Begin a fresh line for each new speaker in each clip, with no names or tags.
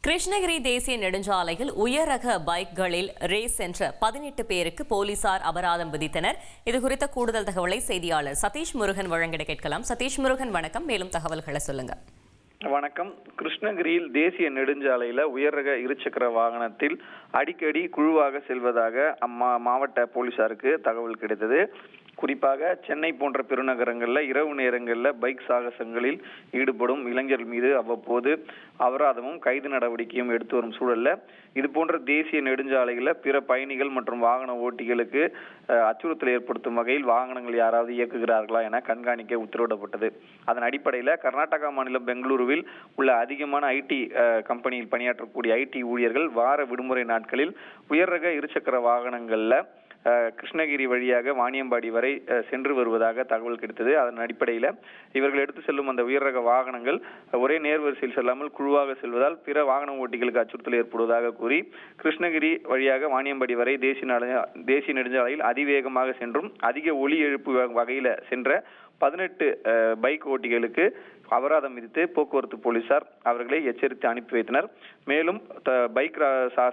கிருஷ்ணகிரி தேசிய நெடுஞ்சாலையில் உயர் ரக பைக்களில் ரேஸ் சென்ற 18 பேருக்கு போலீசார் அபராதம் விதித்தனர். இதுகுறித்த கூடுதல் தகவலை செய்தியாளர் சதீஷ் முருகன் வழங்கிட கேட்கலாம். சதீஷ் முருகன், வணக்கம். மேலும் தகவல்களை சொல்லுங்க.
வணக்கம். கிருஷ்ணகிரியில் தேசிய நெடுஞ்சாலையில உயர் ரக இருசக்கர வாகனத்தில் அடிக்கடி குழுவாக செல்வதாக மாவட்ட போலீசாருக்கு தகவல் கிடைத்தது. குறிப்பாக சென்னை போன்ற பெருநகரங்கள்ல இரவு நேரங்களில் பைக் சாகசங்களில் ஈடுபடும் இளைஞர்கள் மீது அவ்வப்போது அபராதமும் கைது நடவடிக்கையும் எடுத்து வரும் சூழல்ல இது போன்ற தேசிய நெடுஞ்சாலைகளில் பிற பயணிகள் மற்றும் வாகன ஓட்டிகளுக்கு அச்சுறுத்தல் ஏற்படுத்தும் வகையில் வாகனங்கள் யாராவது இயக்குகிறார்களா என கண்காணிக்க உத்தரவிடப்பட்டது. அதன் அடிப்படையில் கர்நாடகா மாநிலம் பெங்களூருவில் உள்ள அதிகமான ஐடி கம்பெனியில் பணியாற்றக்கூடிய ஐடி ஊழியர்கள் வார விடுமுறை நாட்களில் உயர் ரக இருசக்கர வாகனங்கள்ல கிருஷ்ணகிரி வழியாக வாணியம்பாடி வரை சென்று வருவதாக தகவல் கிடைத்தது. அதன் அடிப்படையில் இவர்கள் எடுத்து செல்லும் அந்த உயர் ரக வாகனங்கள் ஒரே நேர்வரிசையில் செல்லாமல் குழுவாக செல்வதால் பிற வாகன ஓட்டிகளுக்கு அச்சுறுத்தல் ஏற்படுவதாக கூறி கிருஷ்ணகிரி வழியாக வாணியம்பாடி வரை தேசிய நெடுஞ்சாலையில் அதிவேகமாக சென்றும் அதிக ஒலி எழுப்பு வகையில் சென்ற 18 பைக் ஓட்டிகளுக்கு அபராதம் விதித்து போக்குவரத்து போலீசார் அவர்களை எச்சரித்து அனுப்பி வைத்தனர். மேலும் பைக்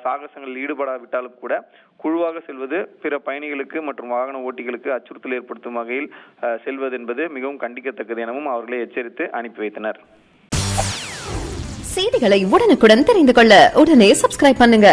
சாகசங்களில் ஈடுபடாவிட்டாலும் கூட குழுவாக செல்வது பிற பயணிகளுக்கு மற்றும் வாகன ஓட்டிகளுக்கு அச்சுறுத்தல் ஏற்படுத்தும் வகையில் செல்வது என்பது மிகவும் கண்டிக்கத்தக்கது எனவும் அவர்களை எச்சரித்து அனுப்பி வைத்தனர்.
செய்திகளை உடனுக்குடன் தெரிந்து கொள்ள உடனே சப்ஸ்கிரைப் பண்ணுங்க.